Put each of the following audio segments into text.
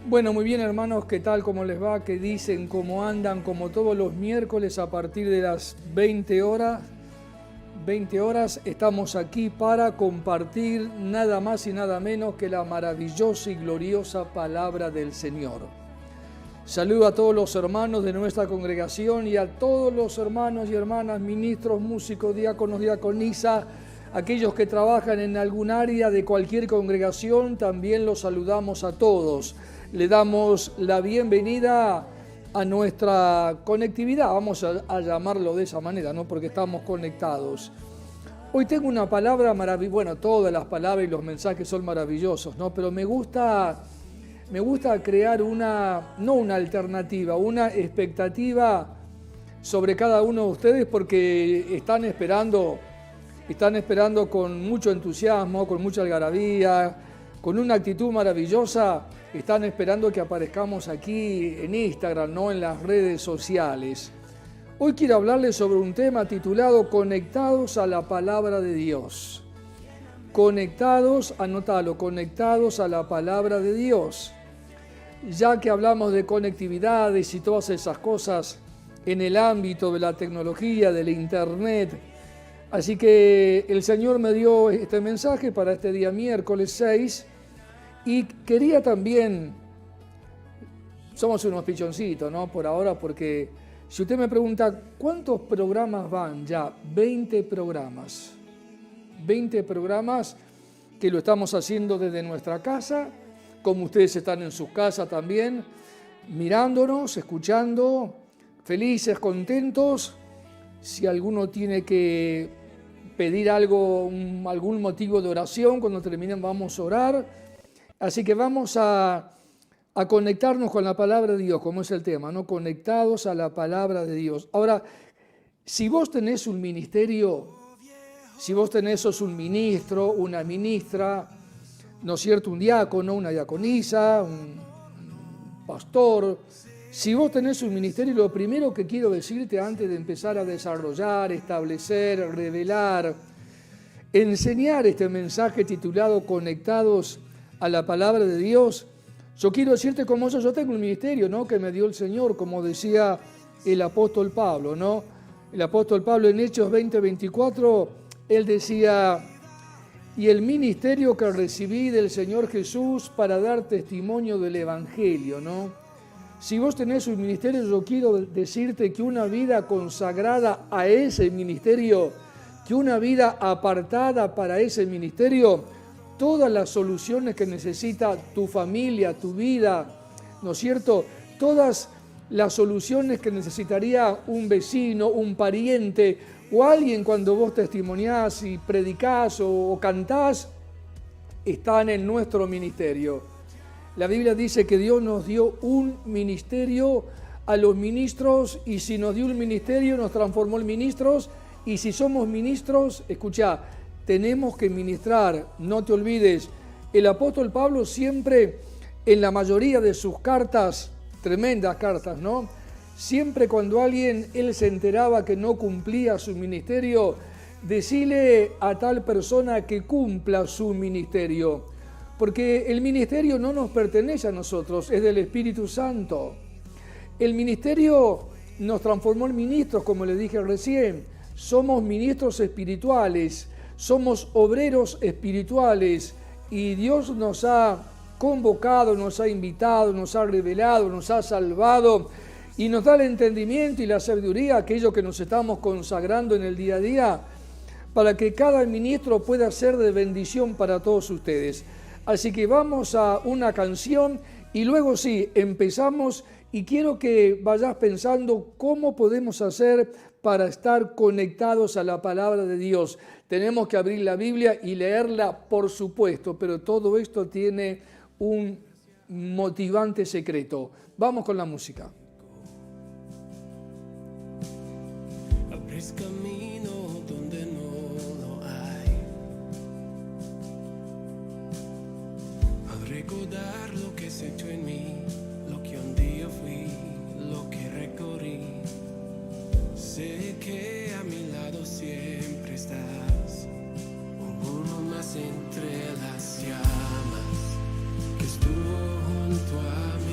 Bueno, muy bien hermanos, ¿qué tal? ¿Cómo les va? ¿Qué dicen? ¿Cómo andan? Como todos los miércoles a partir de las 20 horas estamos aquí para compartir nada más y nada menos que la maravillosa y gloriosa palabra del Señor. Saludo a todos los hermanos de nuestra congregación y a todos los hermanos y hermanas, ministros, músicos, diáconos, diaconisas, aquellos que trabajan en algún área de cualquier congregación, también los saludamos a todos. Le damos la bienvenida a nuestra conectividad, vamos a llamarlo de esa manera, ¿no? Porque estamos conectados. Hoy tengo una palabra maravillosa, bueno, todas las palabras y los mensajes son maravillosos, ¿no? Pero me gusta crear no una alternativa, una expectativa sobre cada uno de ustedes porque están esperando con mucho entusiasmo, con mucha algarabía, con una actitud maravillosa, están esperando que aparezcamos aquí en Instagram, no en las redes sociales. Hoy quiero hablarles sobre un tema titulado Conectados a la Palabra de Dios. Conectados, anótalo, conectados a la Palabra de Dios. Ya que hablamos de conectividades y todas esas cosas en el ámbito de la tecnología, del internet. Así que el Señor me dio este mensaje para este día miércoles 6 y quería también, somos unos pichoncitos, ¿no? Por ahora, porque si usted me pregunta, ¿cuántos programas van ya? 20 programas. 20 programas que lo estamos haciendo desde nuestra casa, como ustedes están en sus casas también, mirándonos, escuchando, felices, contentos. Si alguno tiene que pedir algo, algún motivo de oración, cuando terminen vamos a orar. Así que vamos a conectarnos con la palabra de Dios, como es el tema, ¿no? Conectados a la palabra de Dios. Ahora, si vos tenés un ministerio, sos un ministro, una ministra, ¿no es cierto? Un diácono, una diaconisa, un pastor. Si vos tenés un ministerio, lo primero que quiero decirte antes de empezar a desarrollar, establecer, revelar, enseñar este mensaje titulado Conectados a la Palabra de Dios, yo quiero decirte como yo tengo un ministerio, ¿no? Que me dio el Señor, como decía el apóstol Pablo, ¿no? El apóstol Pablo en Hechos 20:24, él decía: y el ministerio que recibí del Señor Jesús para dar testimonio del Evangelio, ¿no? Si vos tenés un ministerio, yo quiero decirte que una vida consagrada a ese ministerio, que una vida apartada para ese ministerio, todas las soluciones que necesita tu familia, tu vida, ¿no es cierto? Todas las soluciones que necesitaría un vecino, un pariente o alguien cuando vos testimoniás y predicás o cantás, están en nuestro ministerio. La Biblia dice que Dios nos dio un ministerio a los ministros y si nos dio un ministerio nos transformó en ministros y si somos ministros, escuchá, tenemos que ministrar, no te olvides. El apóstol Pablo siempre, en la mayoría de sus cartas, tremendas cartas, ¿no? Siempre cuando él se enteraba que no cumplía su ministerio, decile a tal persona que cumpla su ministerio. Porque el ministerio no nos pertenece a nosotros, es del Espíritu Santo. El ministerio nos transformó en ministros, como le dije recién. Somos ministros espirituales, somos obreros espirituales y Dios nos ha convocado, nos ha invitado, nos ha revelado, nos ha salvado y nos da el entendimiento y la sabiduría, aquello que nos estamos consagrando en el día a día, para que cada ministro pueda ser de bendición para todos ustedes. Así que vamos a una canción y luego sí, empezamos y quiero que vayas pensando cómo podemos hacer para estar conectados a la palabra de Dios. Tenemos que abrir la Biblia y leerla, por supuesto, pero todo esto tiene un motivante secreto. Vamos con la música. Abres camino donde no lo hay. Al recordar lo que has hecho en mí, lo que un día fui, lo que recorrí, sé que a mi lado siempre estás, uno más entre las llamas que estuvo junto a mí.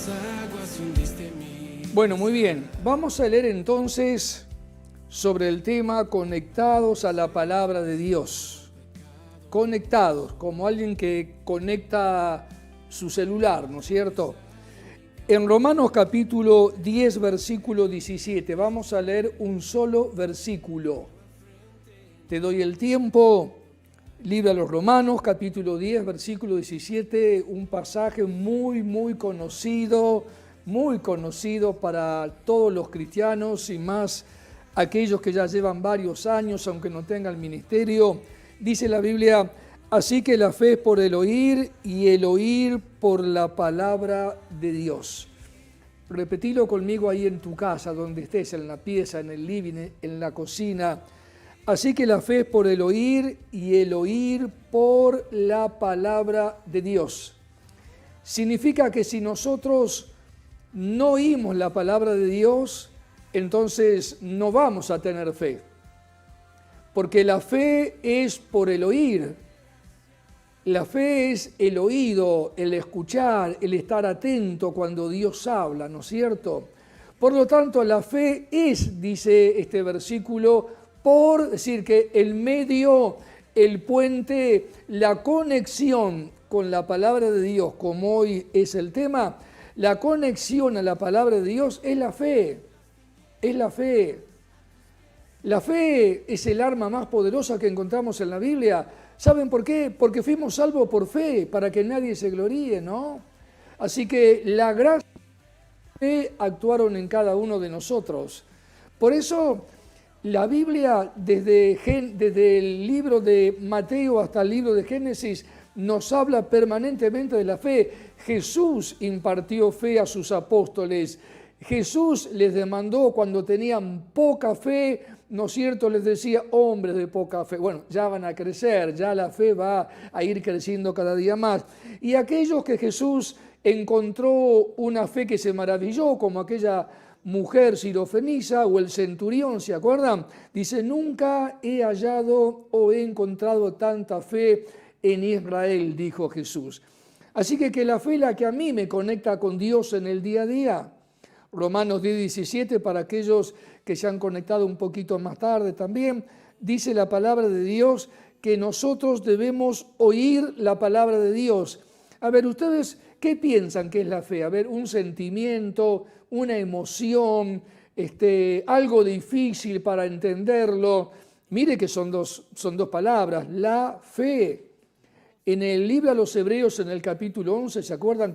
las aguas hundiste mí. Bueno, muy bien. Vamos a leer entonces sobre el tema conectados a la palabra de Dios. Conectados, como alguien que conecta su celular, ¿no es cierto? En Romanos capítulo 10, versículo 17, vamos a leer un solo versículo. Te doy el tiempo. Libro a los Romanos, capítulo 10, versículo 17, un pasaje muy conocido para todos los cristianos y más aquellos que ya llevan varios años, aunque no tengan ministerio. Dice la Biblia, así que la fe es por el oír y el oír por la palabra de Dios. Repetilo conmigo ahí en tu casa, donde estés, en la pieza, en el living, en la cocina. Así que la fe es por el oír y el oír por la palabra de Dios. Significa que si nosotros no oímos la palabra de Dios, entonces no vamos a tener fe. Porque la fe es por el oír. La fe es el oído, el escuchar, el estar atento cuando Dios habla, ¿no es cierto? Por lo tanto, la fe es, dice este versículo, por decir que el medio, el puente, la conexión con la palabra de Dios, como hoy es el tema, la conexión a la palabra de Dios es la fe, es la fe. La fe es el arma más poderosa que encontramos en la Biblia. ¿Saben por qué? Porque fuimos salvos por fe, para que nadie se gloríe, ¿no? Así que la gracia y la fe actuaron en cada uno de nosotros. Por eso la Biblia, desde el libro de Mateo hasta el libro de Génesis, nos habla permanentemente de la fe. Jesús impartió fe a sus apóstoles. Jesús les demandó cuando tenían poca fe, ¿no es cierto? Les decía, hombres de poca fe. Bueno, ya van a crecer, ya la fe va a ir creciendo cada día más. Y aquellos que Jesús encontró una fe que se maravilló, como aquella mujer sirofenisa o el centurión, ¿se acuerdan? Dice, nunca he hallado o he encontrado tanta fe en Israel, dijo Jesús. Así que la fe es la que a mí me conecta con Dios en el día a día. Romanos 10:17, para aquellos que se han conectado un poquito más tarde también, dice la palabra de Dios que nosotros debemos oír la palabra de Dios. A ver, ustedes, ¿qué piensan que es la fe? A ver, un sentimiento, una emoción, algo difícil para entenderlo. Mire que son dos palabras, la fe. En el libro a los Hebreos, en el capítulo 11, ¿se acuerdan?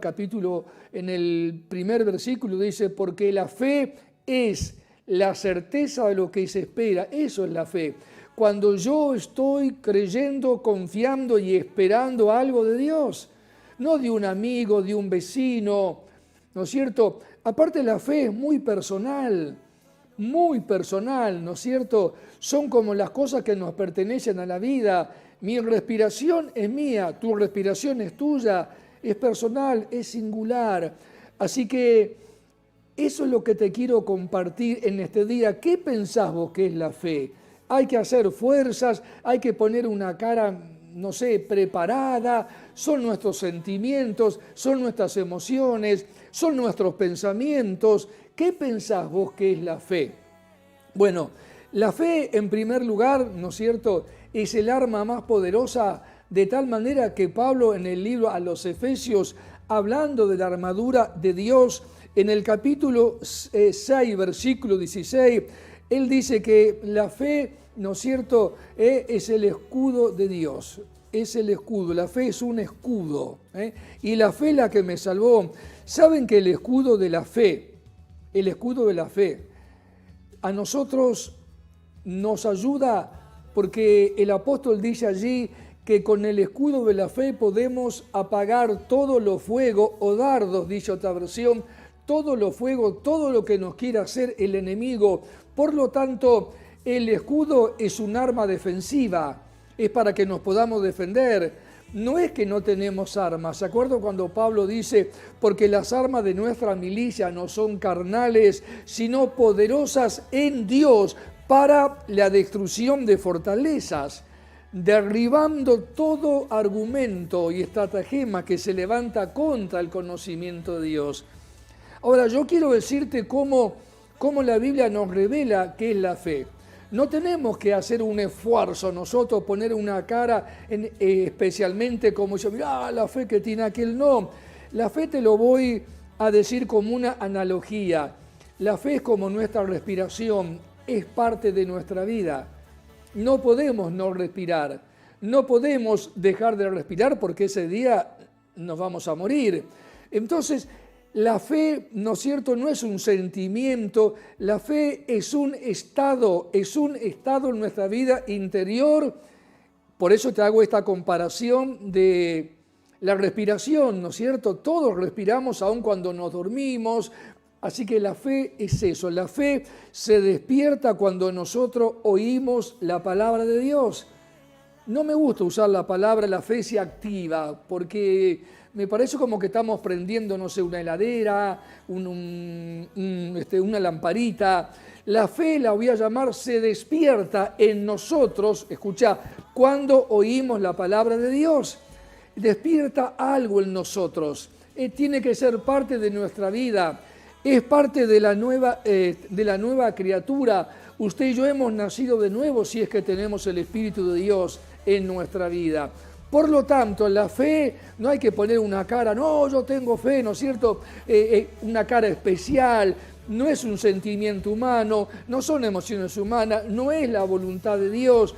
En el primer versículo dice, porque la fe es la certeza de lo que se espera. Eso es la fe. Cuando yo estoy creyendo, confiando y esperando algo de Dios, no de un amigo, de un vecino, ¿no es cierto? Aparte, la fe es muy personal, ¿no es cierto? Son como las cosas que nos pertenecen a la vida. Mi respiración es mía, tu respiración es tuya, es personal, es singular. Así que eso es lo que te quiero compartir en este día. ¿Qué pensás vos que es la fe? Hay que hacer fuerzas, hay que poner una cara, no sé, preparada. Son nuestros sentimientos, son nuestras emociones, son nuestros pensamientos. ¿Qué pensás vos que es la fe? Bueno, la fe, en primer lugar, ¿no es cierto?, es el arma más poderosa, de tal manera que Pablo, en el libro a los Efesios, hablando de la armadura de Dios, en el capítulo 6, versículo 16, él dice que la fe, ¿no es cierto?, es el escudo de Dios. Es el escudo, la fe es un escudo, y la fe es la que me salvó. ¿Saben que el escudo de la fe, a nosotros nos ayuda? Porque el apóstol dice allí que con el escudo de la fe podemos apagar todos los fuegos o dardos, dice otra versión, todos los fuegos, todo lo que nos quiera hacer el enemigo. Por lo tanto, el escudo es un arma defensiva, es para que nos podamos defender. No es que no tenemos armas. ¿Se acuerdan cuando Pablo dice, porque las armas de nuestra milicia no son carnales, sino poderosas en Dios para la destrucción de fortalezas, derribando todo argumento y estratagema que se levanta contra el conocimiento de Dios? Ahora, yo quiero decirte cómo la Biblia nos revela qué es la fe. No tenemos que hacer un esfuerzo nosotros, poner una cara especialmente como yo, mirá la fe que tiene aquel. No, la fe te lo voy a decir como una analogía. La fe es como nuestra respiración, es parte de nuestra vida. No podemos no respirar, no podemos dejar de respirar porque ese día nos vamos a morir. Entonces, la fe, ¿no es cierto?, no es un sentimiento, la fe es un estado en nuestra vida interior. Por eso te hago esta comparación de la respiración, ¿no es cierto? Todos respiramos aun cuando nos dormimos, así que la fe es eso, la fe se despierta cuando nosotros oímos la palabra de Dios. No me gusta usar la palabra la fe se activa, porque me parece como que estamos prendiendo, no sé, una heladera, una lamparita. La fe, la voy a llamar, se despierta en nosotros, escucha, cuando oímos la palabra de Dios. Despierta algo en nosotros. Tiene que ser parte de nuestra vida. Es parte de la nueva criatura. Usted y yo hemos nacido de nuevo si es que tenemos el Espíritu de Dios en nuestra vida. Por lo tanto, la fe no hay que poner una cara, no, yo tengo fe, ¿no es cierto? Una cara especial, no es un sentimiento humano, no son emociones humanas, no es la voluntad de Dios.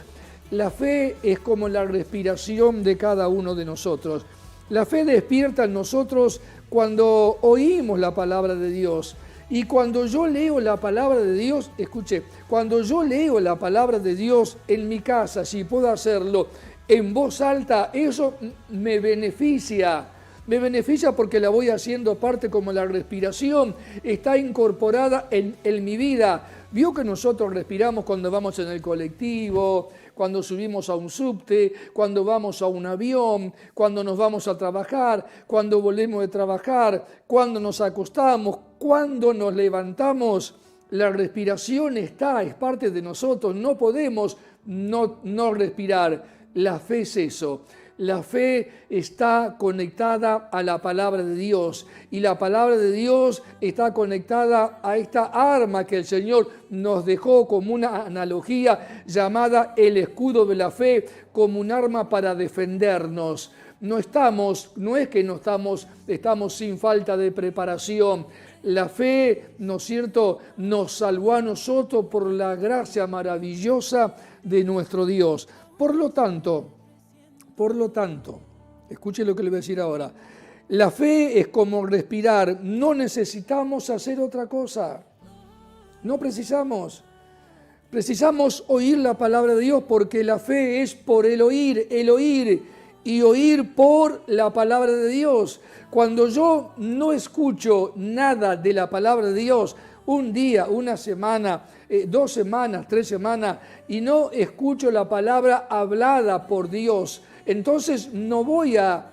La fe es como la respiración de cada uno de nosotros. La fe despierta en nosotros cuando oímos la palabra de Dios. Y cuando yo leo la palabra de Dios, escuche, cuando yo leo la palabra de Dios en mi casa, si puedo hacerlo en voz alta, eso me beneficia porque la voy haciendo parte como la respiración, está incorporada en mi vida. Vio que nosotros respiramos cuando vamos en el colectivo, cuando subimos a un subte, cuando vamos a un avión, cuando nos vamos a trabajar, cuando volvemos de trabajar, cuando nos acostamos, cuando nos levantamos. La respiración es parte de nosotros, no podemos no respirar. La fe es eso. La fe está conectada a la palabra de Dios y la palabra de Dios está conectada a esta arma que el Señor nos dejó como una analogía llamada el escudo de la fe, como un arma para defendernos. No es que estamos sin falta de preparación. La fe, ¿no es cierto?, nos salvó a nosotros por la gracia maravillosa de nuestro Dios. Por lo tanto, escuche lo que le voy a decir ahora. La fe es como respirar, no necesitamos hacer otra cosa. No precisamos. Precisamos oír la palabra de Dios porque la fe es por el oír y oír por la palabra de Dios. Cuando yo no escucho nada de la palabra de Dios, un día, una semana, 2 semanas, 3 semanas, y no escucho la palabra hablada por Dios, entonces no voy a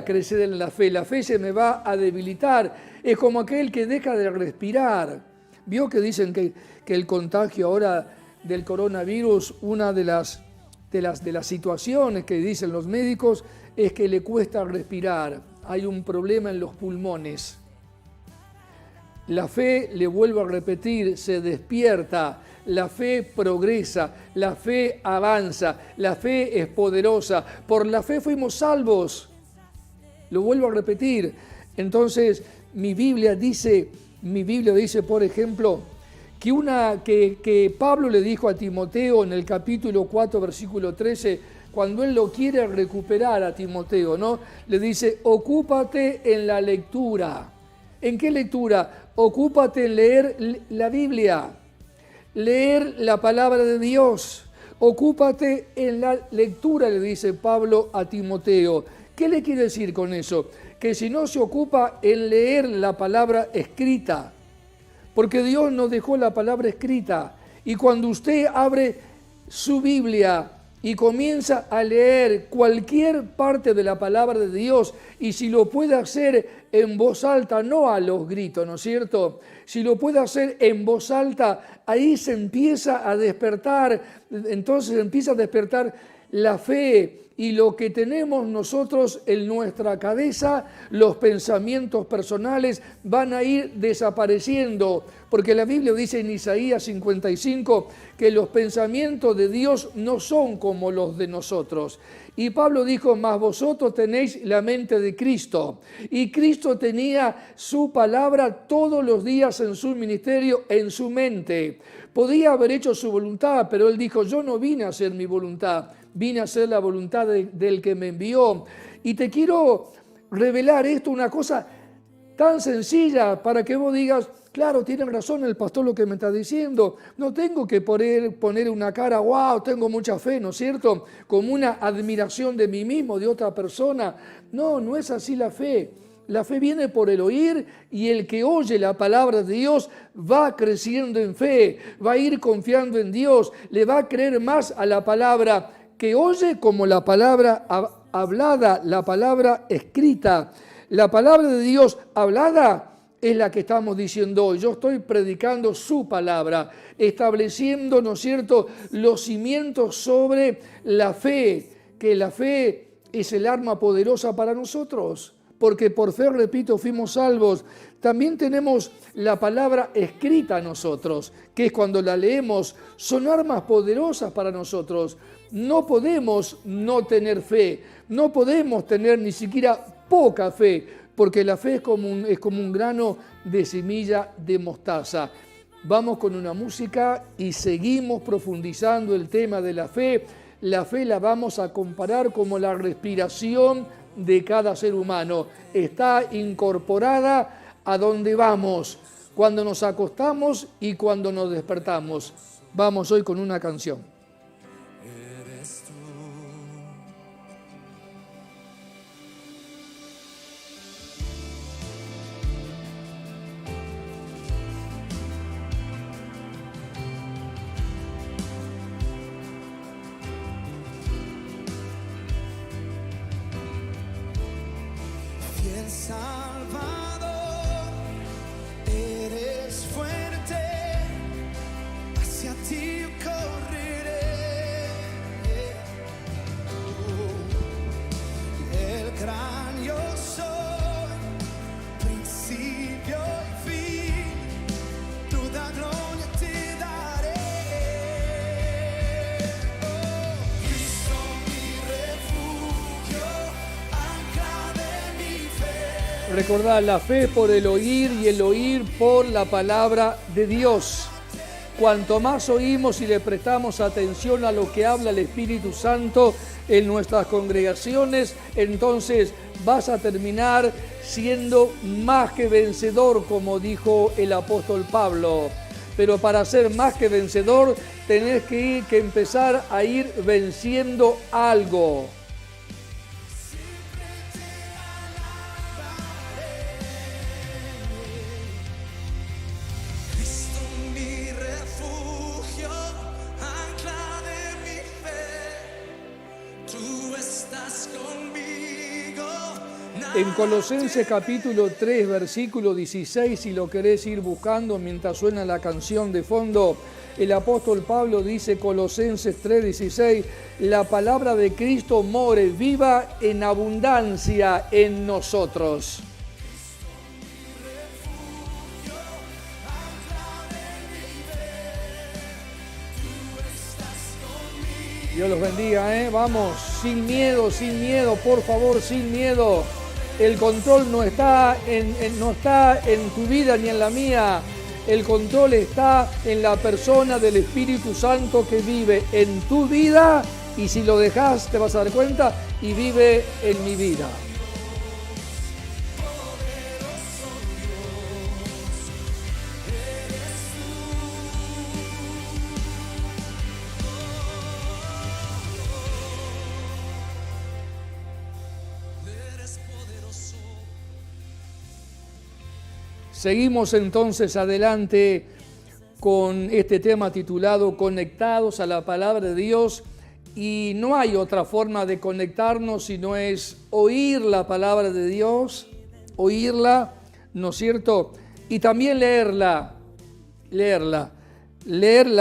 crecer en la fe se me va a debilitar. Es como aquel que deja de respirar. Vio que dicen que el contagio ahora del coronavirus, una de las situaciones que dicen los médicos es que le cuesta respirar. Hay un problema en los pulmones. La fe, le vuelvo a repetir, se despierta, la fe progresa, la fe avanza, la fe es poderosa. Por la fe fuimos salvos. Lo vuelvo a repetir. Entonces, mi Biblia dice, por ejemplo, que Pablo le dijo a Timoteo en el capítulo 4, versículo 13, cuando él lo quiere recuperar a Timoteo, ¿no? Le dice, ocúpate en la lectura. ¿En qué lectura? Ocúpate en leer la Biblia, leer la palabra de Dios. Ocúpate en la lectura, le dice Pablo a Timoteo. ¿Qué le quiere decir con eso? Que si no se ocupa en leer la palabra escrita, porque Dios nos dejó la palabra escrita, y cuando usted abre su Biblia y comienza a leer cualquier parte de la palabra de Dios, y si lo puede hacer en voz alta, no a los gritos, ¿no es cierto? Si lo puede hacer en voz alta, ahí se empieza a despertar, entonces empieza a despertar la fe y lo que tenemos nosotros en nuestra cabeza, los pensamientos personales van a ir desapareciendo, porque la Biblia dice en Isaías 55 que los pensamientos de Dios no son como los de nosotros. Y Pablo dijo, mas vosotros tenéis la mente de Cristo. Y Cristo tenía su palabra todos los días en su ministerio, en su mente. Podía haber hecho su voluntad, pero él dijo, yo no vine a hacer mi voluntad, vine a hacer la voluntad del que me envió. Y te quiero revelar esto, una cosa tan sencilla para que vos digas, claro, tiene razón el pastor lo que me está diciendo. No tengo que poner una cara, wow, tengo mucha fe, ¿no es cierto? Como una admiración de mí mismo, de otra persona. No, no es así la fe. La fe viene por el oír y el que oye la palabra de Dios va creciendo en fe, va a ir confiando en Dios, le va a creer más a la palabra que oye como la palabra hablada, la palabra escrita. La palabra de Dios hablada es la que estamos diciendo hoy. Yo estoy predicando su palabra, estableciendo, ¿no es cierto?, los cimientos sobre la fe, que la fe es el arma poderosa para nosotros. Porque por fe, repito, fuimos salvos. También tenemos la palabra escrita nosotros, que es cuando la leemos, son armas poderosas para nosotros. No podemos no tener fe, no podemos tener ni siquiera poca fe, porque la fe es como un grano de semilla de mostaza. Vamos con una música y seguimos profundizando el tema de la fe. La fe la vamos a comparar como la respiración de cada ser humano. Está incorporada a donde vamos, cuando nos acostamos y cuando nos despertamos. Vamos hoy con una canción. El Salvador, eres fuerte, hacia ti correré. El gran yo soy, principio y fin, toda gloria te daré. Cristo mi refugio, ancla de mi fe. Recordad, la fe por el oír y el oír por la palabra de Dios. Cuanto más oímos y le prestamos atención a lo que habla el Espíritu Santo en nuestras congregaciones, entonces vas a terminar siendo más que vencedor, como dijo el apóstol Pablo. Pero para ser más que vencedor, tenés que empezar a ir venciendo algo. En Colosenses capítulo 3, versículo 16, si lo querés ir buscando mientras suena la canción de fondo, el apóstol Pablo dice, Colosenses 3, 16, la palabra de Cristo more, viva en abundancia en nosotros. Dios los bendiga, vamos, sin miedo, por favor, sin miedo. El control no está en tu vida ni en la mía. El control está en la persona del Espíritu Santo que vive en tu vida y si lo dejas te vas a dar cuenta y vive en mi vida. Seguimos entonces adelante con este tema titulado Conectados a la Palabra de Dios, y no hay otra forma de conectarnos si no es oír la Palabra de Dios, oírla, ¿no es cierto? Y también leer la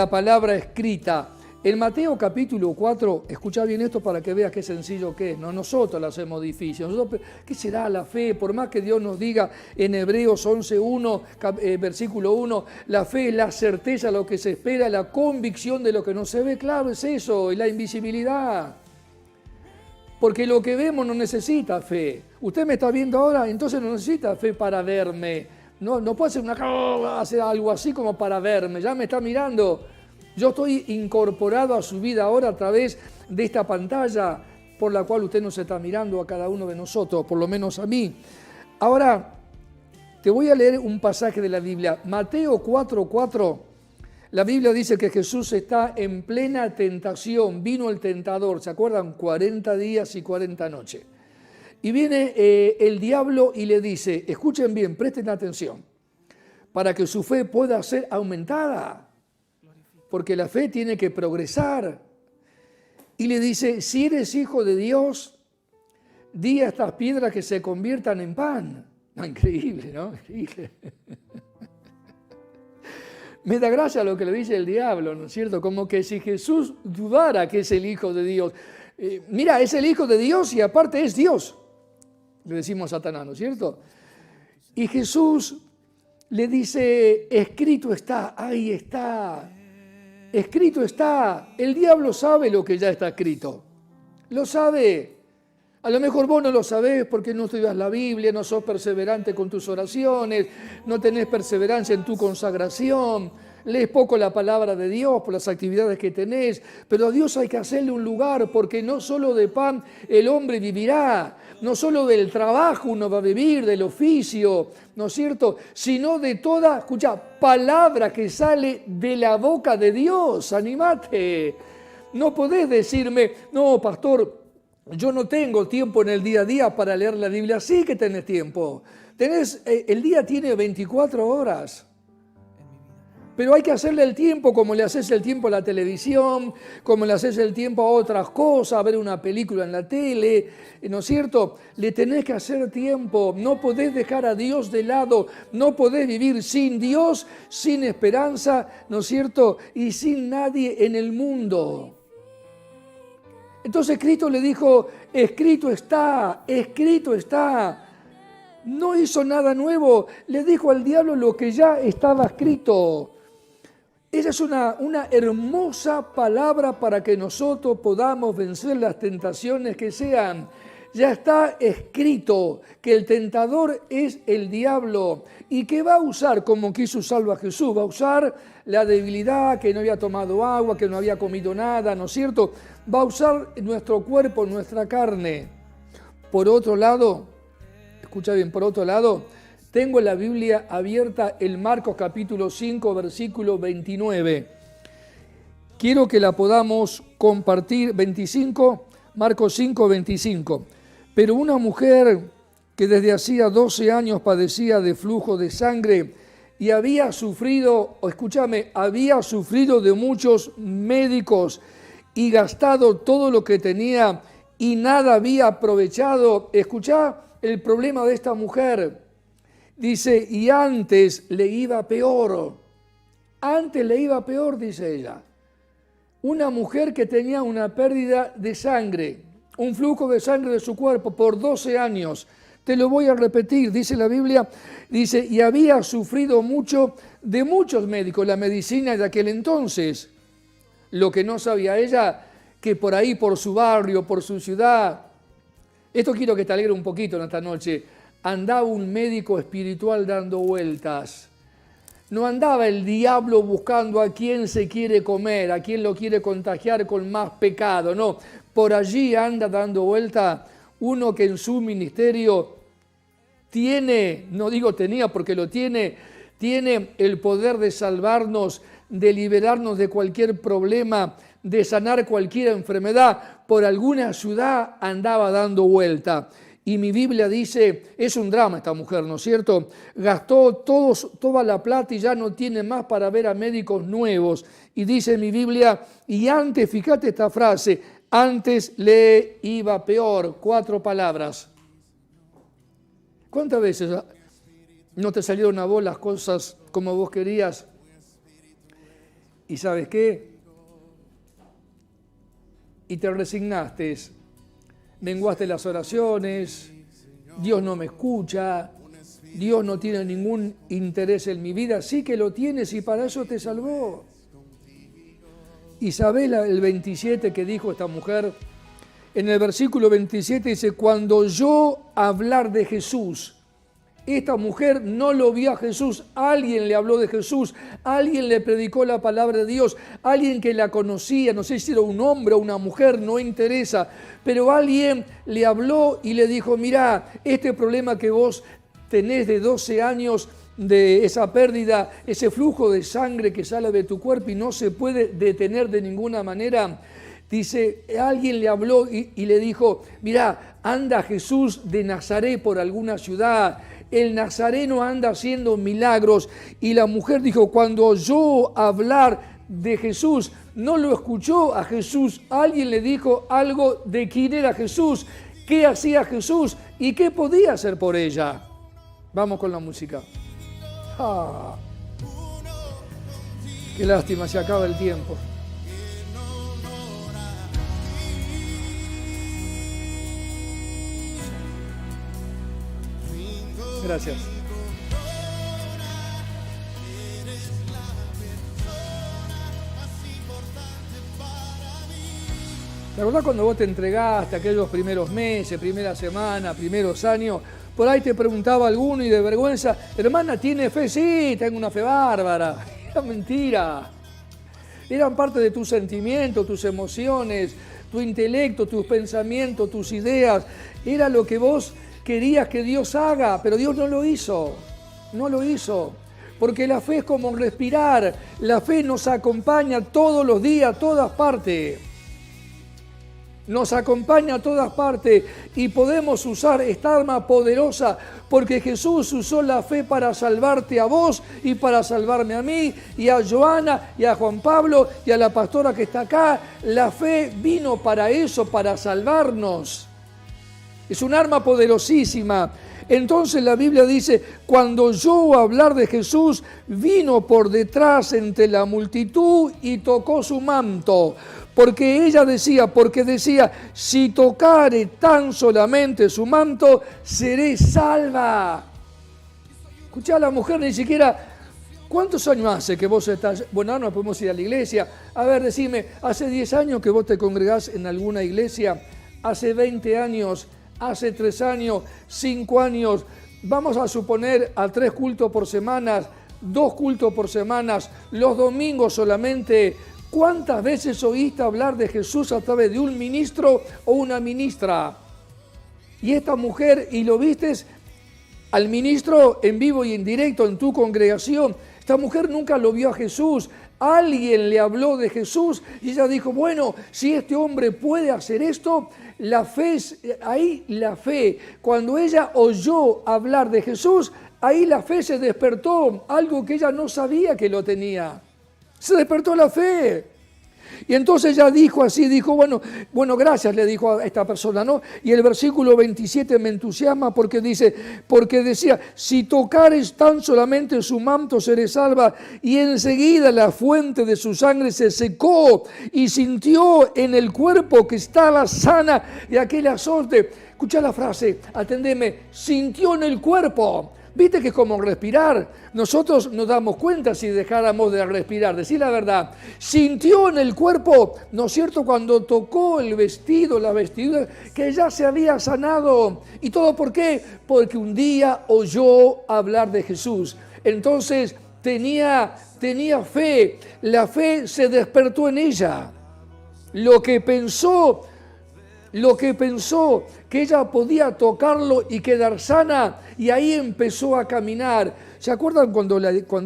palabra escrita. En Mateo capítulo 4, escucha bien esto para que veas qué sencillo que es, no nosotros lo hacemos difícil. ¿Qué será la fe? Por más que Dios nos diga en Hebreos 11:1, versículo 1, la fe es la certeza de lo que se espera, la convicción de lo que no se ve. Claro, es eso, y la invisibilidad. Porque lo que vemos no necesita fe. Usted me está viendo ahora, entonces no necesita fe para verme. No puede hacer algo así como para verme, ya me está mirando. Yo estoy incorporado a su vida ahora a través de esta pantalla por la cual usted nos está mirando a cada uno de nosotros, por lo menos a mí. Ahora, te voy a leer un pasaje de la Biblia. Mateo 4:4, la Biblia dice que Jesús está en plena tentación. Vino el tentador, ¿se acuerdan? 40 días y 40 noches. Y viene el diablo y le dice, escuchen bien, presten atención, para que su fe pueda ser aumentada. Porque la fe tiene que progresar. Y le dice, si eres hijo de Dios, di a estas piedras que se conviertan en pan. No, increíble, ¿no? Increíble. Me da gracia lo que le dice el diablo, ¿no es cierto? Como que si Jesús dudara que es el hijo de Dios. Mira, es el hijo de Dios y aparte es Dios. Le decimos a Satanás, ¿no es cierto? Y Jesús le dice, escrito está, ahí está. Escrito está, el diablo sabe lo que ya está escrito, lo sabe. A lo mejor vos no lo sabés porque no estudias la Biblia, no sos perseverante con tus oraciones, no tenés perseverancia en tu consagración, lees poco la palabra de Dios por las actividades que tenés, pero a Dios hay que hacerle un lugar porque no solo de pan el hombre vivirá, no solo del trabajo uno va a vivir, del oficio, ¿no es cierto? Sino de toda, escucha, palabra que sale de la boca de Dios. Animate. No podés decirme, no, pastor, yo no tengo tiempo en el día a día para leer la Biblia. Sí que tenés tiempo. El día tiene 24 horas. Pero hay que hacerle el tiempo como le haces el tiempo a la televisión, como le haces el tiempo a otras cosas, a ver una película en la tele, ¿no es cierto? Le tenés que hacer tiempo, no podés dejar a Dios de lado, no podés vivir sin Dios, sin esperanza, ¿no es cierto? Y sin nadie en el mundo. Entonces Cristo le dijo, escrito está, escrito está. No hizo nada nuevo, le dijo al diablo lo que ya estaba escrito. Esa es una hermosa palabra para que nosotros podamos vencer las tentaciones que sean. Ya está escrito que el tentador es el diablo y que va a usar, como quiso usarlo a Jesús, va a usar la debilidad, que no había tomado agua, que no había comido nada, ¿no es cierto? Va a usar nuestro cuerpo, nuestra carne. Por otro lado, escucha bien, por otro lado, tengo la Biblia abierta en Marcos capítulo 5, versículo 29. Quiero que la podamos compartir. 25, Marcos 5, 25. Pero una mujer que desde hacía 12 años padecía de flujo de sangre y había sufrido de muchos médicos y gastado todo lo que tenía y nada había aprovechado. Escuchá el problema de esta mujer. Dice, y antes le iba peor. Antes le iba peor, dice ella. Una mujer que tenía una pérdida de sangre, un flujo de sangre de su cuerpo por 12 años. Te lo voy a repetir, dice la Biblia, dice, y había sufrido mucho de muchos médicos, la medicina de aquel entonces. Lo que no sabía ella, que por ahí, por su barrio, por su ciudad, esto quiero que te alegre un poquito en esta noche, andaba un médico espiritual dando vueltas. No andaba el diablo buscando a quién se quiere comer, a quién lo quiere contagiar con más pecado. No, por allí anda dando vuelta uno que en su ministerio tiene, no digo tenía porque lo tiene el poder de salvarnos, de liberarnos de cualquier problema, de sanar cualquier enfermedad. Por alguna ciudad andaba dando vuelta. Y mi Biblia dice, es un drama esta mujer, ¿no es cierto? Gastó toda la plata y ya no tiene más para ver a médicos nuevos. Y dice mi Biblia, y antes, fíjate esta frase, antes le iba peor. 4 palabras. ¿Cuántas veces no te salieron a vos las cosas como vos querías? ¿Y sabes qué? y te resignaste. Menguaste las oraciones, Dios no me escucha, Dios no tiene ningún interés en mi vida. Sí que lo tienes y para eso te salvó. Y sabés el 27 que dijo esta mujer, en el versículo 27 dice, cuando oyó hablar de Jesús, esta mujer no lo vio a Jesús, alguien le habló de Jesús, alguien le predicó la palabra de Dios, alguien que la conocía, no sé si era un hombre o una mujer, no interesa, pero alguien le habló y le dijo, mirá, este problema que vos tenés de 12 años, de esa pérdida, ese flujo de sangre que sale de tu cuerpo y no se puede detener de ninguna manera, dice, alguien le habló y le dijo, mirá, anda Jesús de Nazaret por alguna ciudad, el nazareno anda haciendo milagros. Y la mujer dijo, cuando oyó hablar de Jesús, no lo escuchó a Jesús, alguien le dijo algo de quién era Jesús, qué hacía Jesús y qué podía hacer por ella. Vamos con la música. Qué lástima, se acaba el tiempo. Gracias. ¿Te acordás cuando vos te entregaste aquellos primeros meses, primera semana, primeros años? Por ahí te preguntaba alguno y de vergüenza, hermana, ¿tiene fe? Sí, tengo una fe bárbara. Era mentira. Eran parte de tus sentimientos, tus emociones, tu intelecto, tus pensamientos, tus ideas. Era lo que vos querías que Dios haga, pero Dios no lo hizo. No lo hizo. Porque la fe es como respirar. La fe nos acompaña todos los días, a todas partes. Nos acompaña a todas partes y podemos usar esta arma poderosa porque Jesús usó la fe para salvarte a vos y para salvarme a mí y a Joana y a Juan Pablo y a la pastora que está acá. La fe vino para eso, para salvarnos. Es un arma poderosísima. Entonces la Biblia dice, cuando oyó hablar de Jesús, vino por detrás entre la multitud y tocó su manto. Porque decía, si tocare tan solamente su manto, seré salva. Escuchá, la mujer ni siquiera, ¿cuántos años hace que vos estás? Bueno, ahora no podemos ir a la iglesia. A ver, decime, ¿hace 10 años que vos te congregás en alguna iglesia? ¿Hace 20 años? ¿Hace 3 años? ¿5 años? Vamos a suponer a 3 cultos por semana, 2 cultos por semana, los domingos solamente. ¿Cuántas veces oíste hablar de Jesús a través de un ministro o una ministra? Y esta mujer, y lo vistes al ministro en vivo y en directo en tu congregación, esta mujer nunca lo vio a Jesús. Alguien le habló de Jesús y ella dijo, bueno, si este hombre puede hacer esto, la fe, ahí la fe, cuando ella oyó hablar de Jesús, ahí la fe se despertó, algo que ella no sabía que lo tenía. Se despertó la fe. Y entonces ella dijo así, dijo, bueno, gracias, le dijo a esta persona, ¿no? Y el versículo 27 me entusiasma porque decía, si tocares tan solamente su manto seré salva. Y enseguida la fuente de su sangre se secó y sintió en el cuerpo que estaba sana de aquel azote. Escuchá la frase, atendeme, sintió en el cuerpo. ¿Viste que es como respirar? Nosotros nos damos cuenta si dejáramos de respirar, decir la verdad. Sintió en el cuerpo, ¿no es cierto?, cuando tocó el vestido, la vestidura, que ya se había sanado. ¿Y todo por qué? Porque un día oyó hablar de Jesús. Entonces tenía fe, la fe se despertó en ella. Lo que pensó que ella podía tocarlo y quedar sana, y ahí empezó a caminar. ¿Se acuerdan cuando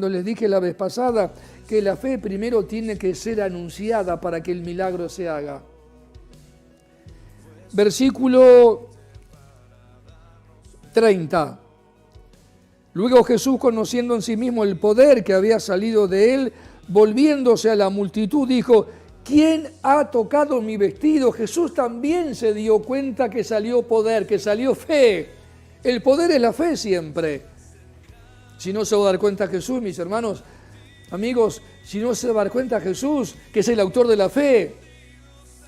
les dije la vez pasada que la fe primero tiene que ser anunciada para que el milagro se haga? Versículo 30. Luego Jesús, conociendo en sí mismo el poder que había salido de él, volviéndose a la multitud, dijo, ¿quién ha tocado mi vestido? Jesús también se dio cuenta que salió poder, que salió fe. El poder es la fe siempre. Si no se va a dar cuenta Jesús, mis hermanos, amigos, si no se va a dar cuenta Jesús, que es el autor de la fe,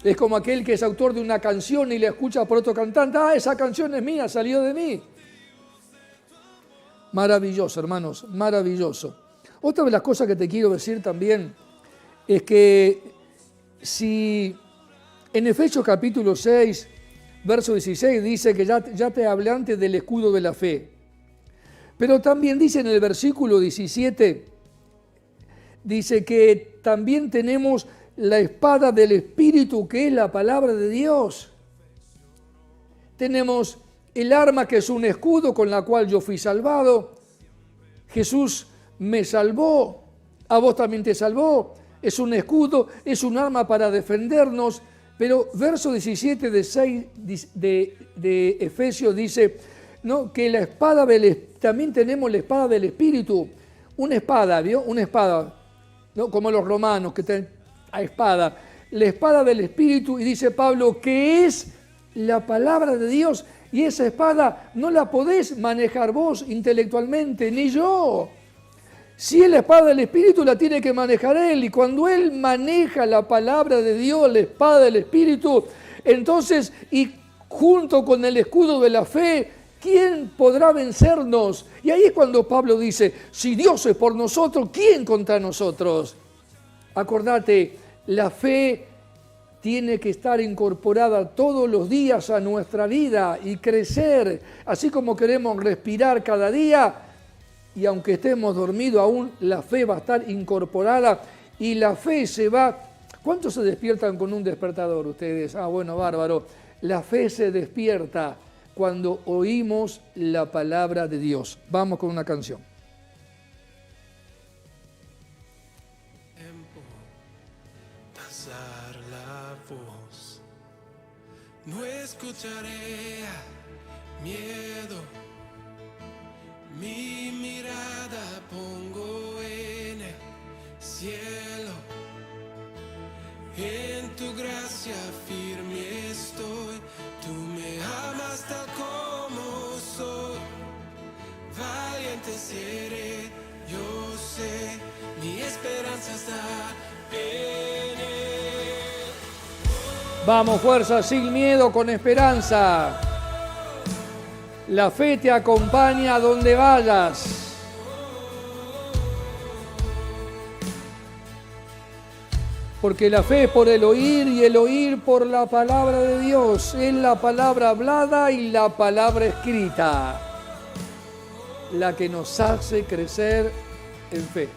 Es como aquel que es autor de una canción y la escucha por otro cantante. Esa canción es mía, salió de mí. Maravilloso, hermanos, maravilloso. Otra de las cosas que te quiero decir también es que si en Efesios capítulo 6, verso 16 dice que ya te hablé antes del escudo de la fe. Pero también dice en el versículo 17, dice que también tenemos la espada del Espíritu, que es la palabra de Dios. Tenemos el arma que es un escudo con la cual yo fui salvado. Jesús me salvó, a vos también te salvó. Es un escudo, es un arma para defendernos. Pero verso 17 de Efesios dice, ¿no?, que la espada también tenemos la espada del Espíritu. Una espada, ¿vio? Una espada, ¿no? Como los romanos que tienen a espada. La espada del Espíritu, y dice Pablo, que es la palabra de Dios. Y esa espada no la podés manejar vos intelectualmente, ni yo. Si es la espada del Espíritu, la tiene que manejar Él. Y cuando Él maneja la palabra de Dios, la espada del Espíritu, entonces, y junto con el escudo de la fe, ¿quién podrá vencernos? Y ahí es cuando Pablo dice, si Dios es por nosotros, ¿quién contra nosotros? Acordate, la fe tiene que estar incorporada todos los días a nuestra vida y crecer, así como queremos respirar cada día. Y aunque estemos dormidos aún, la fe va a estar incorporada y la fe se va. ¿Cuántos se despiertan con un despertador ustedes? Bueno, bárbaro. La fe se despierta cuando oímos la palabra de Dios. Vamos con una canción. Alzar la voz, no escucharé miedo. Mi mirada pongo en el cielo, en tu gracia firme estoy, tú me amas tal como soy, valiente seré, yo sé, mi esperanza está en él. Vamos, fuerza, sin miedo, con esperanza. La fe te acompaña a donde vayas. Porque la fe es por el oír y el oír por la palabra de Dios. Es la palabra hablada y la palabra escrita la que nos hace crecer en fe.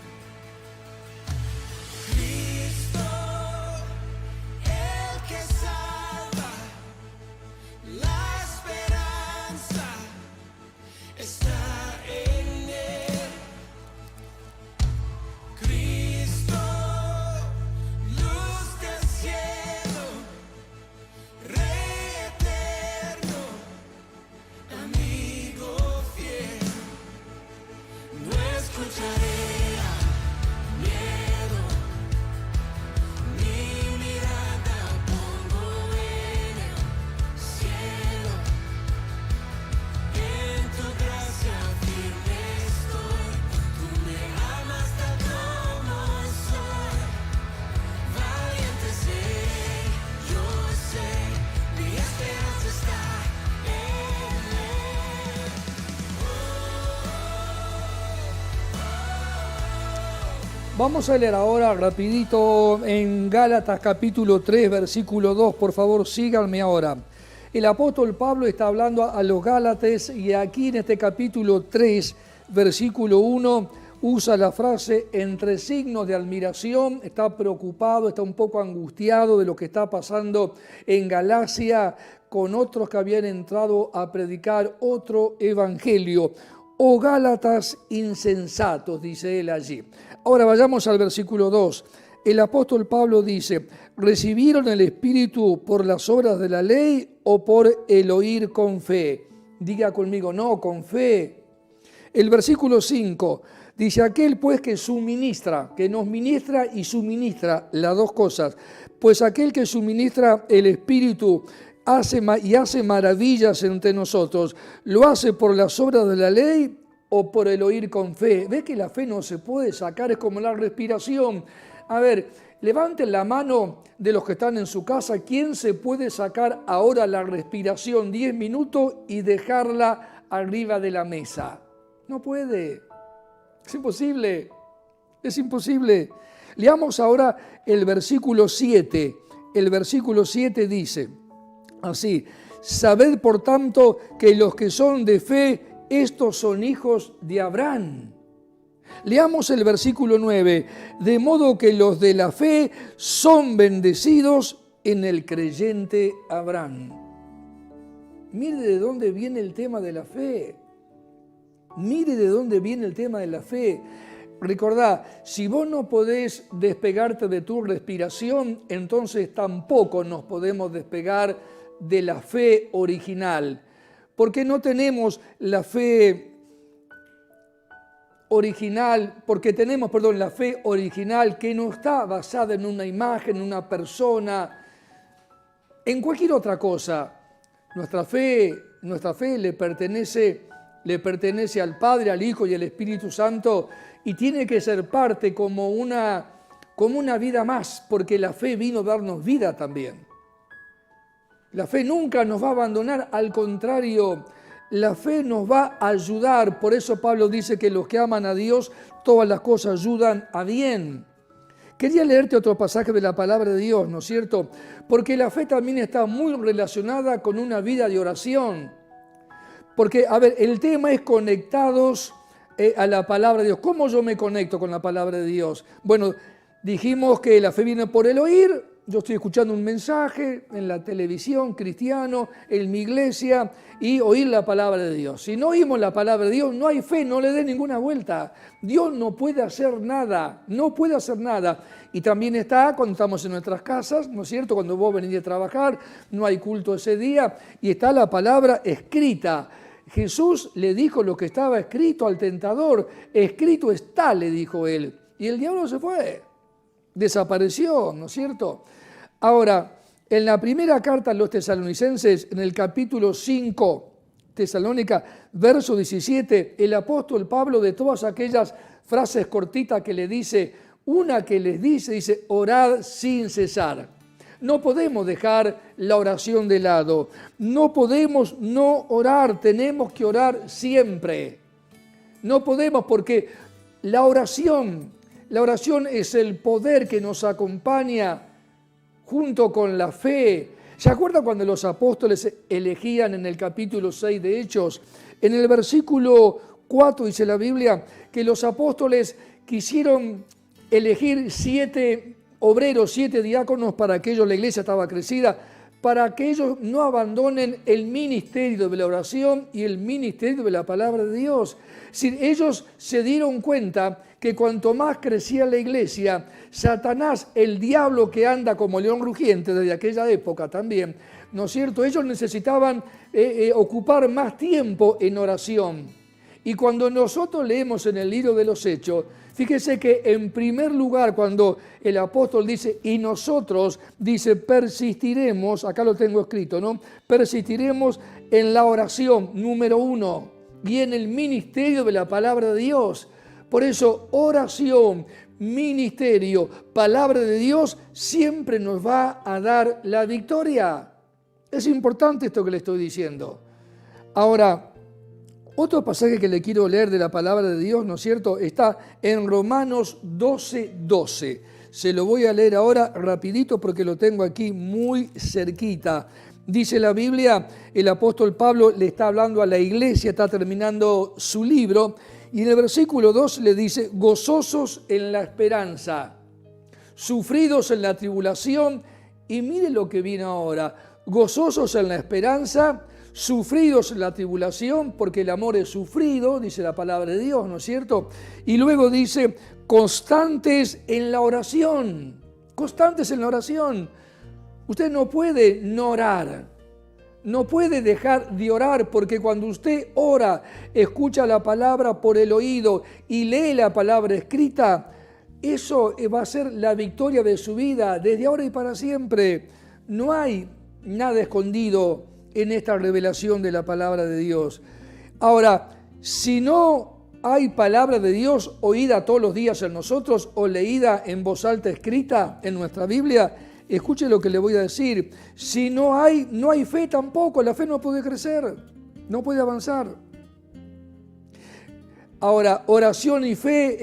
Vamos a leer ahora rapidito en Gálatas capítulo 3, versículo 2. Por favor, síganme ahora. El apóstol Pablo está hablando a los Gálatas y aquí en este capítulo 3, versículo 1, usa la frase entre signos de admiración. Está preocupado, está un poco angustiado de lo que está pasando en Galacia con otros que habían entrado a predicar otro evangelio. Oh Gálatas insensatos, dice él allí. Ahora vayamos al versículo 2. El apóstol Pablo dice, ¿recibieron el Espíritu por las obras de la ley o por el oír con fe? Diga conmigo, no, con fe. El versículo 5 dice, aquel pues que suministra, que nos ministra y suministra las dos cosas, pues aquel que suministra el Espíritu hace maravillas entre nosotros, ¿lo hace por las obras de la ley o por el oír con fe? ¿Ves que la fe no se puede sacar? Es como la respiración. A ver, levanten la mano de los que están en su casa. ¿Quién se puede sacar ahora la respiración 10 minutos y dejarla arriba de la mesa? No puede. Es imposible. Es imposible. Leamos ahora el versículo 7. El versículo 7 dice así: sabed por tanto que los que son de fe, estos son hijos de Abraham. Leamos el versículo 9. De modo que los de la fe son bendecidos en el creyente Abraham. Mire de dónde viene el tema de la fe. Mire de dónde viene el tema de la fe. Recordá, si vos no podés despegarte de tu respiración, entonces tampoco nos podemos despegar de la fe original. Porque no tenemos la fe original, porque tenemos, la fe original que no está basada en una imagen, en una persona, en cualquier otra cosa. Nuestra fe le pertenece al Padre, al Hijo y al Espíritu Santo, y tiene que ser parte como una vida más, porque la fe vino a darnos vida también. La fe nunca nos va a abandonar, al contrario, la fe nos va a ayudar. Por eso Pablo dice que los que aman a Dios, todas las cosas ayudan a bien. Quería leerte otro pasaje de la palabra de Dios, ¿no es cierto? Porque la fe también está muy relacionada con una vida de oración. Porque, el tema es conectados a la palabra de Dios. ¿Cómo yo me conecto con la palabra de Dios? Bueno, dijimos que la fe viene por el oír. Yo estoy escuchando un mensaje en la televisión cristiano, en mi iglesia, y oír la palabra de Dios. Si no oímos la palabra de Dios, no hay fe, no le dé ninguna vuelta. Dios no puede hacer nada, no puede hacer nada. Y también está cuando estamos en nuestras casas, ¿no es cierto? Cuando vos venís a trabajar, no hay culto ese día, y está la palabra escrita. Jesús le dijo lo que estaba escrito al tentador. Escrito está, le dijo él. Y el diablo se fue. Desapareció, ¿no es cierto? Ahora, en la primera carta a los tesalonicenses, en el capítulo 5, Tesalónica, verso 17, el apóstol Pablo, de todas aquellas frases cortitas que le dice, una que les dice, orad sin cesar. No podemos dejar la oración de lado, no podemos no orar, tenemos que orar siempre. No podemos, porque la oración es el poder que nos acompaña junto con la fe. ¿Se acuerdan cuando los apóstoles elegían en el capítulo 6 de Hechos? En el versículo 4 dice la Biblia que los apóstoles quisieron elegir 7 obreros, 7 diáconos para que la iglesia estaba crecida, para que ellos no abandonen el ministerio de la oración y el ministerio de la palabra de Dios. Si ellos se dieron cuenta que cuanto más crecía la iglesia, Satanás, el diablo que anda como león rugiente desde aquella época también, ¿no es cierto? Ellos necesitaban ocupar más tiempo en oración. Y cuando nosotros leemos en el libro de los Hechos, fíjese que en primer lugar cuando el apóstol dice, y nosotros, dice, persistiremos, acá lo tengo escrito, ¿no? Persistiremos en la oración, número 1, y en el ministerio de la palabra de Dios. Por eso, oración, ministerio, palabra de Dios, siempre nos va a dar la victoria. Es importante esto que le estoy diciendo. Ahora, otro pasaje que le quiero leer de la palabra de Dios, ¿no es cierto?, está en Romanos 12:12. Se lo voy a leer ahora rapidito porque lo tengo aquí muy cerquita. Dice la Biblia, el apóstol Pablo le está hablando a la iglesia, está terminando su libro, y en el versículo 2 le dice, gozosos en la esperanza, sufridos en la tribulación, y mire lo que viene ahora, gozosos en la esperanza, sufridos en la tribulación, porque el amor es sufrido, dice la palabra de Dios, ¿no es cierto? Y luego dice, constantes en la oración, constantes en la oración. Usted no puede no orar, no puede dejar de orar, porque cuando usted ora, escucha la palabra por el oído y lee la palabra escrita, eso va a ser la victoria de su vida, desde ahora y para siempre. No hay nada escondido en esta revelación de la palabra de Dios. Ahora, si no ¿Hay palabra de Dios oída todos los días en nosotros o leída en voz alta escrita en nuestra Biblia? Escuche lo que le voy a decir. Si no hay fe tampoco. La fe no puede crecer, no puede avanzar. Ahora, oración y fe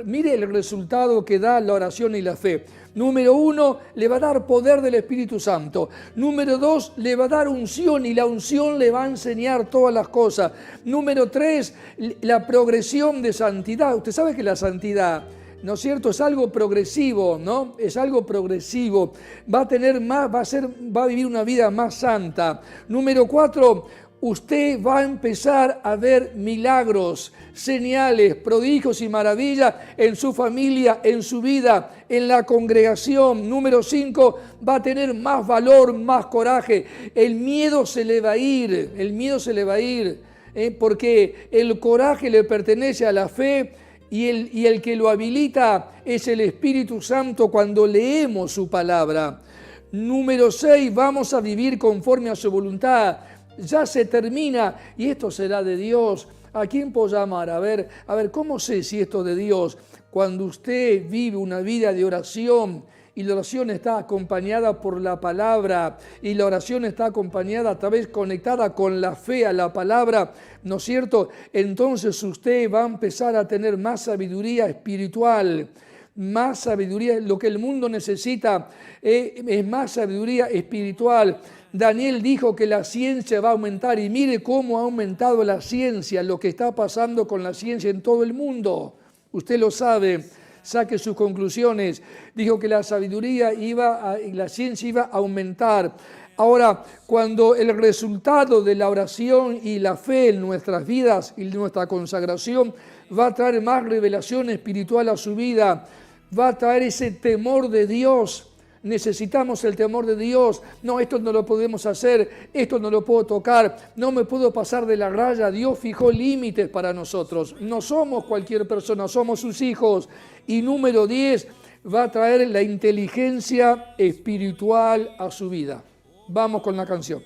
mire el resultado que da la oración y la fe. Número 1, le va a dar poder del Espíritu Santo. Número 2, le va a dar unción y la unción le va a enseñar todas las cosas. Número 3, la progresión de santidad. Usted sabe que la santidad, ¿no es cierto?, es algo progresivo, ¿no? Es algo progresivo. Va a tener más, va a vivir una vida más santa. Número 4, usted va a empezar a ver milagros, señales, prodigios y maravillas en su familia, en su vida, en la congregación. Número 5, va a tener más valor, más coraje. El miedo se le va a ir, porque el coraje le pertenece a la fe y el que lo habilita es el Espíritu Santo cuando leemos su palabra. Número 6, vamos a vivir conforme a su voluntad. Ya se termina y esto será de Dios. ¿A quién puedo llamar? A ver, ¿cómo sé si esto es de Dios? Cuando usted vive una vida de oración y la oración está acompañada por la palabra y la oración está acompañada a través, conectada con la fe a la palabra, ¿no es cierto? Entonces usted va a empezar a tener más sabiduría espiritual. Más sabiduría, lo que el mundo necesita es más sabiduría espiritual. Daniel dijo que la ciencia va a aumentar y mire cómo ha aumentado la ciencia, lo que está pasando con la ciencia en todo el mundo. Usted lo sabe, saque sus conclusiones. Dijo que la sabiduría y la ciencia iba a aumentar. Ahora, cuando el resultado de la oración y la fe en nuestras vidas y nuestra consagración va a traer más revelación espiritual a su vida, va a traer ese temor de Dios. Necesitamos el temor de Dios. No, esto no lo podemos hacer, esto no lo puedo tocar, no me puedo pasar de la raya. Dios fijó límites para nosotros. No somos cualquier persona, somos sus hijos. Y número 10, va a traer la inteligencia espiritual a su vida. Vamos con la canción.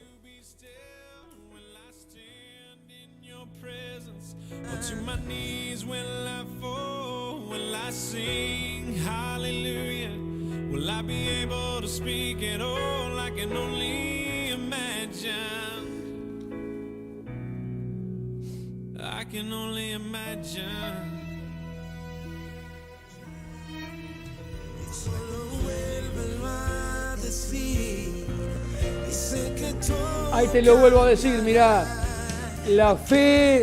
Will I be able to speak at all? I can only imagine. I can only imagine. Ahí te lo vuelvo a decir, mirá, la fe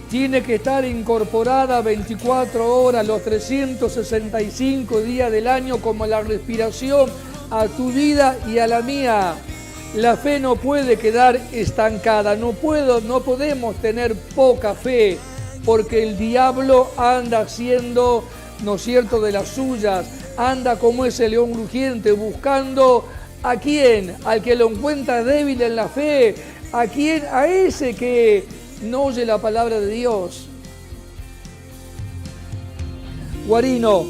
tiene que estar incorporada 24 horas, los 365 días del año, como la respiración, a tu vida y a la mía. La fe no puede quedar estancada, no podemos tener poca fe, porque el diablo anda haciendo, ¿no es cierto?, de las suyas, anda como ese león rugiente buscando ¿a quién? Al que lo encuentra débil en la fe. ¿A quién? A ese que no oye la palabra de Dios. Guarino,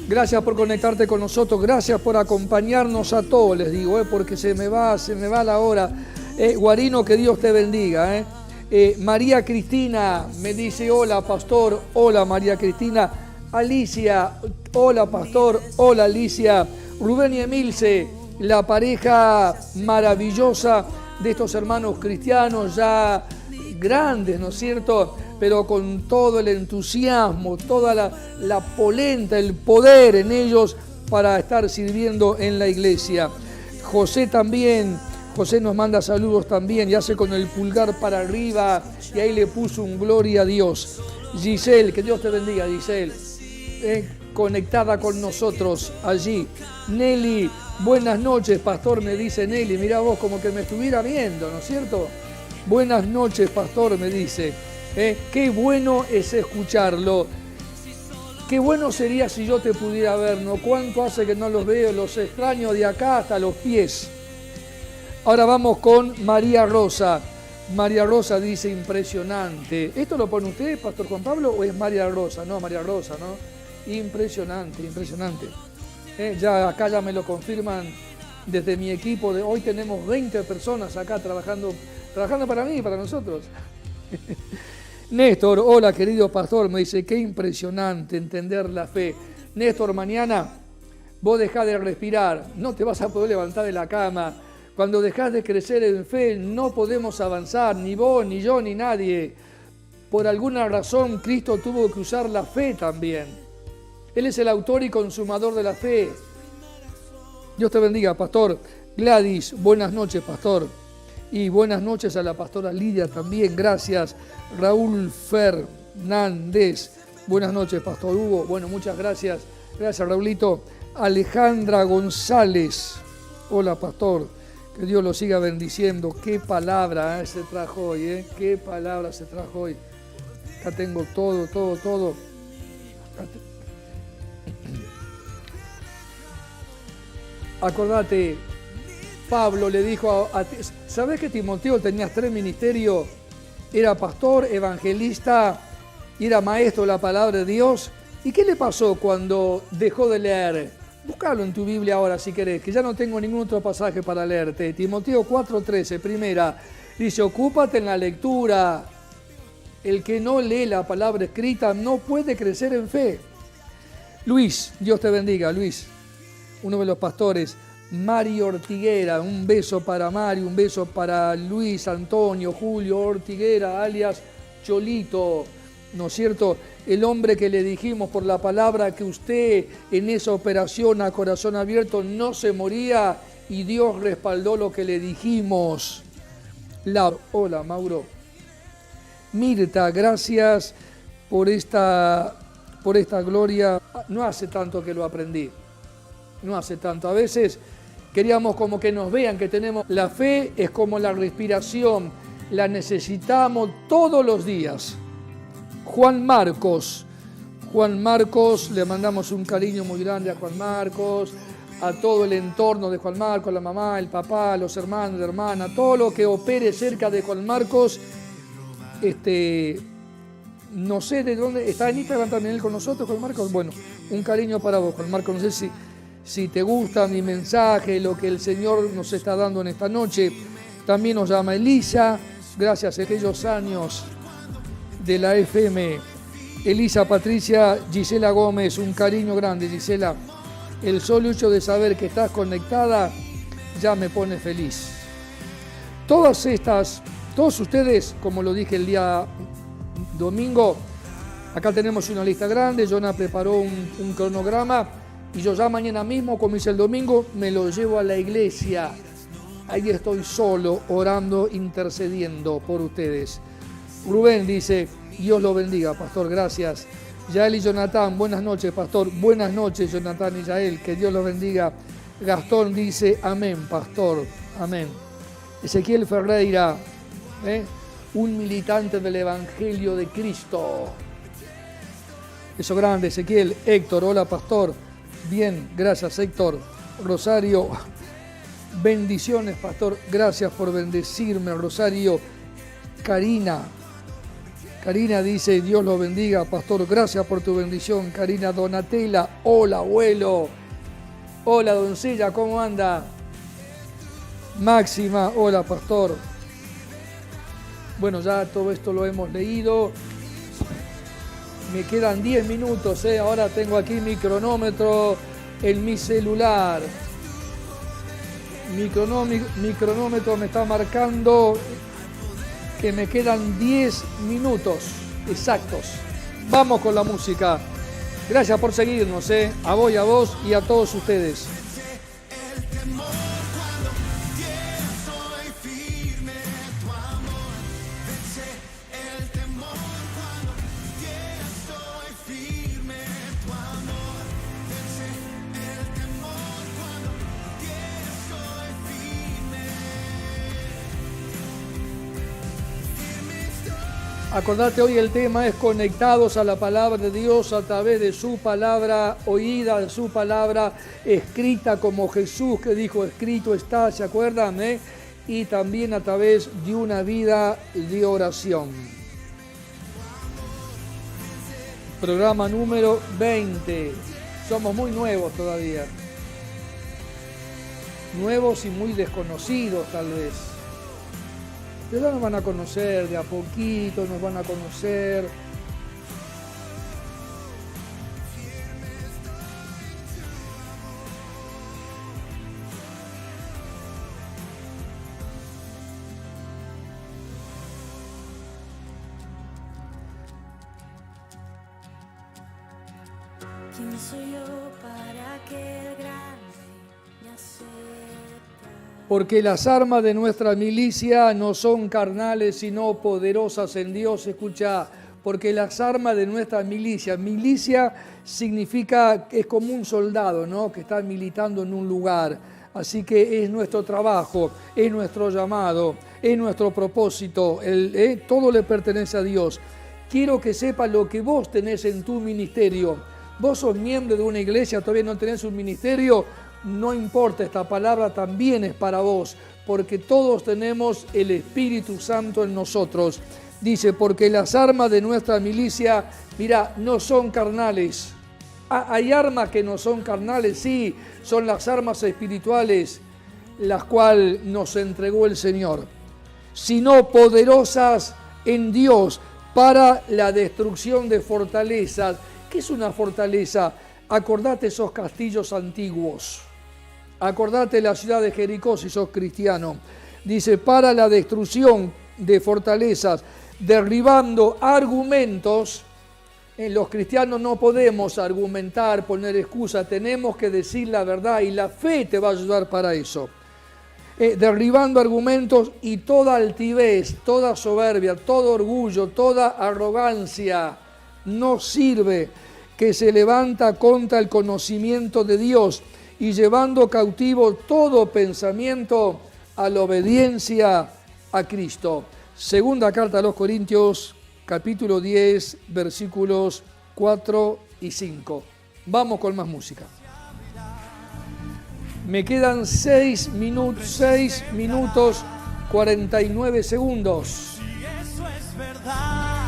gracias por conectarte con nosotros, gracias por acompañarnos a todos, les digo, porque se me va la hora. Guarino, que Dios te bendiga. María Cristina me dice, hola pastor, hola María Cristina. Alicia, hola pastor, hola Alicia. Rubén y Emilce, la pareja maravillosa de estos hermanos cristianos ya grandes, ¿no es cierto?, pero con todo el entusiasmo, toda la polenta, el poder en ellos para estar sirviendo en la iglesia. José también, José nos manda saludos también y hace con el pulgar para arriba y ahí le puso un gloria a Dios. Giselle, que Dios te bendiga, Giselle, conectada con nosotros allí. Nelly, buenas noches, pastor, me dice Nelly, mirá vos, como que me estuviera viendo, ¿no es cierto? Buenas noches, pastor, me dice. Qué bueno es escucharlo. Qué bueno sería si yo te pudiera ver, ¿no? ¿Cuánto hace que no los veo? Los extraño de acá hasta los pies. Ahora vamos con María Rosa. María Rosa dice, impresionante. ¿Esto lo pone usted, pastor Juan Pablo, o es María Rosa? No, María Rosa, ¿no? Impresionante, impresionante. Ya acá ya me lo confirman desde mi equipo. Hoy tenemos 20 personas acá trabajando para mí y para nosotros. Néstor, hola querido pastor, me dice, qué impresionante entender la fe. Néstor, mañana vos dejás de respirar, no te vas a poder levantar de la cama. Cuando dejás de crecer en fe, no podemos avanzar, ni vos, ni yo, ni nadie. Por alguna razón, Cristo tuvo que usar la fe también. Él es el autor y consumador de la fe. Dios te bendiga, pastor. Gladys, buenas noches, pastor. Y buenas noches a la pastora Lidia también, gracias. Raúl Fernández, buenas noches, pastor Hugo. Bueno, muchas gracias. Gracias, Raulito. Alejandra González, hola, pastor. Que Dios lo siga bendiciendo. Qué palabra se trajo hoy, qué palabra se trajo hoy. Acá tengo todo. Acordate, Pablo le dijo a ¿sabés que Timoteo tenía 3 ministerios? Era pastor, evangelista y era maestro de la palabra de Dios. ¿Y qué le pasó cuando dejó de leer? Búscalo en tu Biblia ahora si querés, que ya no tengo ningún otro pasaje para leerte. Timoteo 4:13, primera, dice, ocúpate en la lectura. El que no lee la palabra escrita no puede crecer en fe. Luis, Dios te bendiga, Luis, uno de los pastores. Mario Ortiguera, un beso para Mario, un beso para Luis Antonio, Julio Ortiguera, alias Cholito, ¿no es cierto? El hombre que le dijimos por la palabra que usted en esa operación a corazón abierto no se moría y Dios respaldó lo que le dijimos. Hola, Mauro. Mirta, gracias por esta gloria. No hace tanto que lo aprendí. No hace tanto. A veces queríamos como que nos vean que tenemos... La fe es como la respiración. La necesitamos todos los días. Juan Marcos, le mandamos un cariño muy grande a Juan Marcos, a todo el entorno de Juan Marcos, la mamá, el papá, los hermanos, la hermana, todo lo que opere cerca de Juan Marcos. No sé de dónde, está en Instagram también él con nosotros, Juan Marcos. Bueno, un cariño para vos, Juan Marcos. No sé si te gusta mi mensaje, lo que el Señor nos está dando en esta noche. También nos llama Elisa, gracias a aquellos años de la FM. Elisa Patricia, Gisela Gómez, un cariño grande, Gisela. El solo hecho de saber que estás conectada ya me pone feliz. Todos ustedes, como lo dije el día domingo, acá tenemos una lista grande. Jonah preparó un cronograma y yo ya mañana mismo, como hice el domingo, me lo llevo a la iglesia. Ahí estoy solo, orando, intercediendo por ustedes. Rubén dice, Dios lo bendiga, pastor, gracias. Yael y Jonathan, buenas noches, pastor. Buenas noches, Jonathan y Yael, que Dios los bendiga. Gastón dice, amén, pastor, amén. Ezequiel Ferreira, un militante del Evangelio de Cristo. Eso grande, Ezequiel. Héctor, hola, pastor. Bien, gracias, Héctor. Rosario, bendiciones, pastor. Gracias por bendecirme, Rosario. Karina dice, Dios lo bendiga, pastor. Gracias por tu bendición, Karina. Donatella, hola, abuelo. Hola, doncella, ¿cómo anda? Máxima, hola, pastor. Bueno, ya todo esto lo hemos leído. Me quedan 10 minutos, Ahora tengo aquí mi cronómetro en mi celular. Mi cronómetro me está marcando que me quedan 10 minutos exactos. Vamos con la música. Gracias por seguirnos, a vos y a todos ustedes. Acordate, hoy el tema es conectados a la palabra de Dios a través de su palabra oída, de su palabra escrita, como Jesús que dijo, escrito está, ¿se acuerdan? Y también a través de una vida de oración. Programa número 20. Somos muy nuevos todavía. Nuevos y muy desconocidos tal vez. pero ya nos van a conocer, de a poquito nos van a conocer. ¿Quién soy yo para que el grande me acepte? Porque las armas de nuestra milicia no son carnales, sino poderosas en Dios. Escucha, porque las armas de nuestra milicia significa, es como un soldado, ¿no?, que está militando en un lugar. Así que es nuestro trabajo, es nuestro llamado, es nuestro propósito, todo le pertenece a Dios. Quiero que sepas lo que vos tenés en tu ministerio. Vos sos miembro de una iglesia, todavía no tenés un ministerio, no importa, esta palabra también es para vos, porque todos tenemos el Espíritu Santo en nosotros. Dice, porque las armas de nuestra milicia, mira, no son carnales. Hay armas que no son carnales, sí, son las armas espirituales, las cuales nos entregó el Señor, sino poderosas en Dios para la destrucción de fortalezas. ¿Qué es una fortaleza? Acordate esos castillos antiguos. Acordate la ciudad de Jericó si sos cristiano. Dice, para la destrucción de fortalezas, derribando argumentos. Los cristianos no podemos argumentar, poner excusa, tenemos que decir la verdad y la fe te va a ayudar para eso. Derribando argumentos y toda altivez, toda soberbia, todo orgullo, toda arrogancia no sirve, que se levanta contra el conocimiento de Dios y llevando cautivo todo pensamiento a la obediencia a Cristo. Segunda carta a los Corintios, capítulo 10, versículos 4 y 5. Vamos con más música. Me quedan 6 minutos 49 segundos. Si eso es verdad.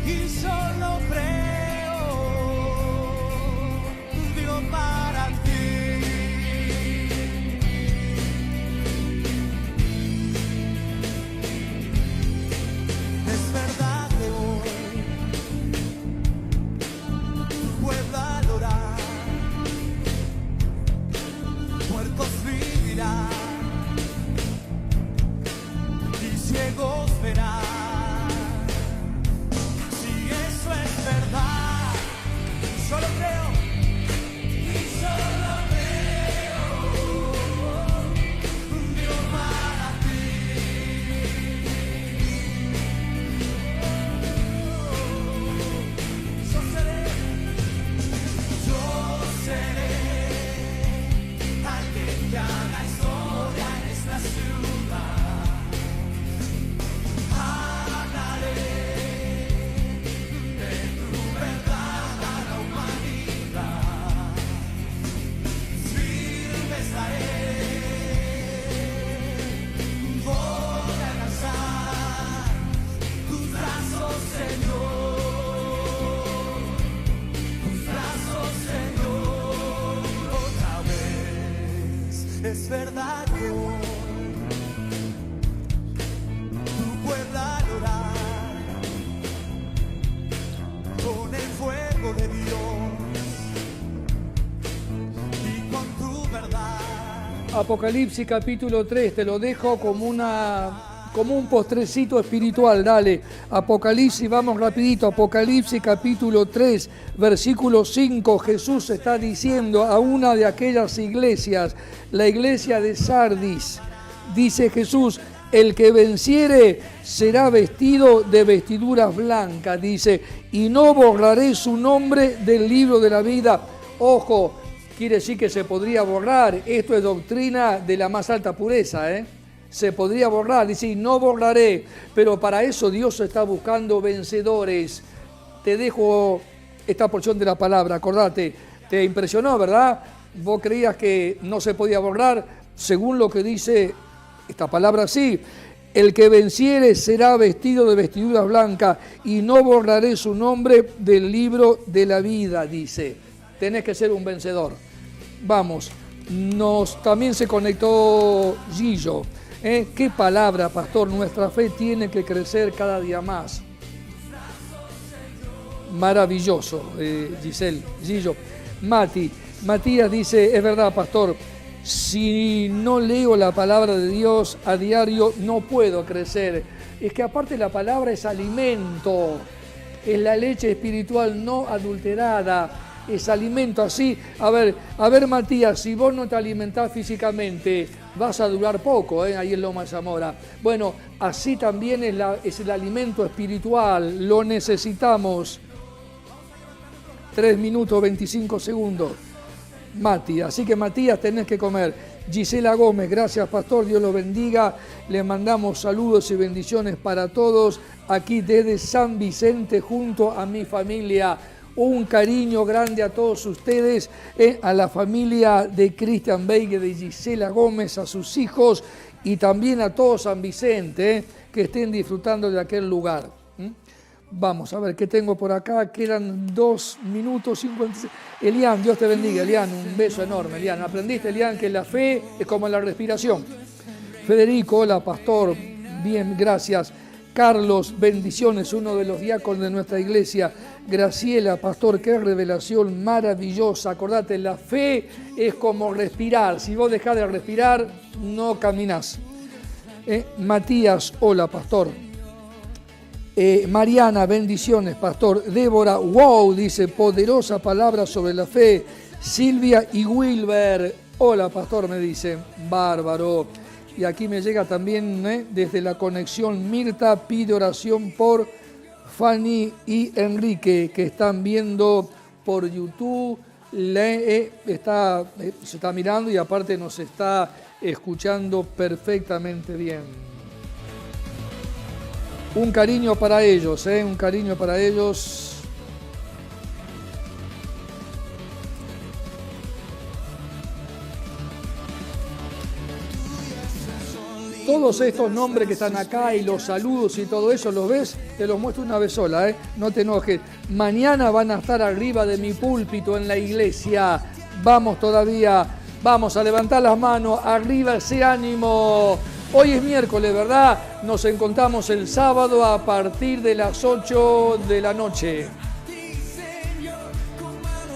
Y solo creo, Dios para ti. Es verdad que hoy tu pueblo adorar, muertos vivirán y ciegos verán. Verdad, solo creo, Dios para ti. Yo seré alguien que haga historia en esta ciudad. Hablaré. Es verdad que hoy tu pueblo adorar con el fuego de Dios y con tu verdad. Apocalipsis capítulo 3, te lo dejo como un postrecito espiritual, dale. Apocalipsis, vamos rapidito, Apocalipsis capítulo 3, versículo 5, Jesús está diciendo a una de aquellas iglesias, la iglesia de Sardis, dice Jesús, el que venciere será vestido de vestiduras blancas, dice, y no borraré su nombre del libro de la vida. Ojo, quiere decir que se podría borrar, esto es doctrina de la más alta pureza, se podría borrar, dice, no borraré, pero para eso Dios está buscando vencedores. Te dejo esta porción de la palabra, acordate, te impresionó, ¿verdad? Vos creías que no se podía borrar, según lo que dice esta palabra, sí. El que venciere será vestido de vestiduras blancas y no borraré su nombre del libro de la vida, dice. Tenés que ser un vencedor. Vamos, también se conectó Gillo. Qué palabra, pastor. Nuestra fe tiene que crecer cada día más. Maravilloso, Giselle, Gillo. Matías dice, es verdad, pastor, si no leo la palabra de Dios a diario, no puedo crecer. Es que aparte la palabra es alimento, es la leche espiritual no adulterada, es alimento así. A ver, Matías, si vos no te alimentás físicamente, vas a durar poco, ahí en Loma de Zamora. Bueno, así también es el alimento espiritual, lo necesitamos. 3 minutos 25 segundos. Matías, así que Matías tenés que comer. Gisela Gómez, gracias pastor, Dios lo bendiga. Le mandamos saludos y bendiciones para todos aquí desde San Vicente junto a mi familia. Un cariño grande a todos ustedes, a la familia de Cristian Veiga, de Gisela Gómez, a sus hijos y también a todo San Vicente, que estén disfrutando de aquel lugar. Vamos a ver qué tengo por acá. Quedan 2 minutos 56. Elian, Dios te bendiga. Elian, un beso enorme. Elian, aprendiste, Elian, que la fe es como la respiración. Federico, hola, pastor. Bien, gracias. Carlos, bendiciones, uno de los diáconos de nuestra iglesia. Graciela, pastor, qué revelación maravillosa. Acordate, la fe es como respirar. Si vos dejás de respirar, no caminás. Matías, hola, pastor. Mariana, bendiciones, pastor. Débora, wow, dice, poderosa palabra sobre la fe. Silvia y Wilber, hola, pastor, me dice. Bárbaro. Y aquí me llega también desde la conexión Mirta, pide oración por Fanny y Enrique, que están viendo por YouTube. Se está mirando y aparte nos está escuchando perfectamente bien. Un cariño para ellos, un cariño para ellos. Todos estos nombres que están acá y los saludos y todo eso, ¿los ves? Te los muestro una vez sola, no te enojes. Mañana van a estar arriba de mi púlpito en la iglesia. Vamos todavía, vamos a levantar las manos, arriba ese ánimo. Hoy es miércoles, ¿verdad? Nos encontramos el sábado a partir de las 8 de la noche.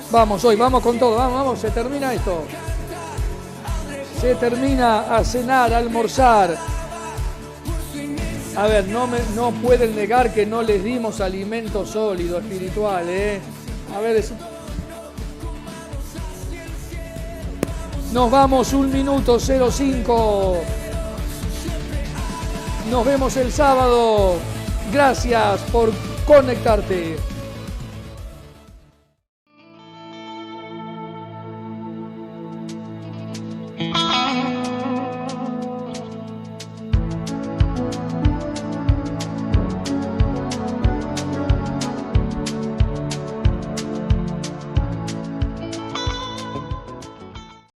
Vamos hoy, vamos con todo, vamos, se termina esto. Se termina a cenar, a almorzar. A ver, no pueden negar que no les dimos alimento sólido, espiritual, A ver, nos vamos 1 minuto 05. Nos vemos el sábado. Gracias por conectarte.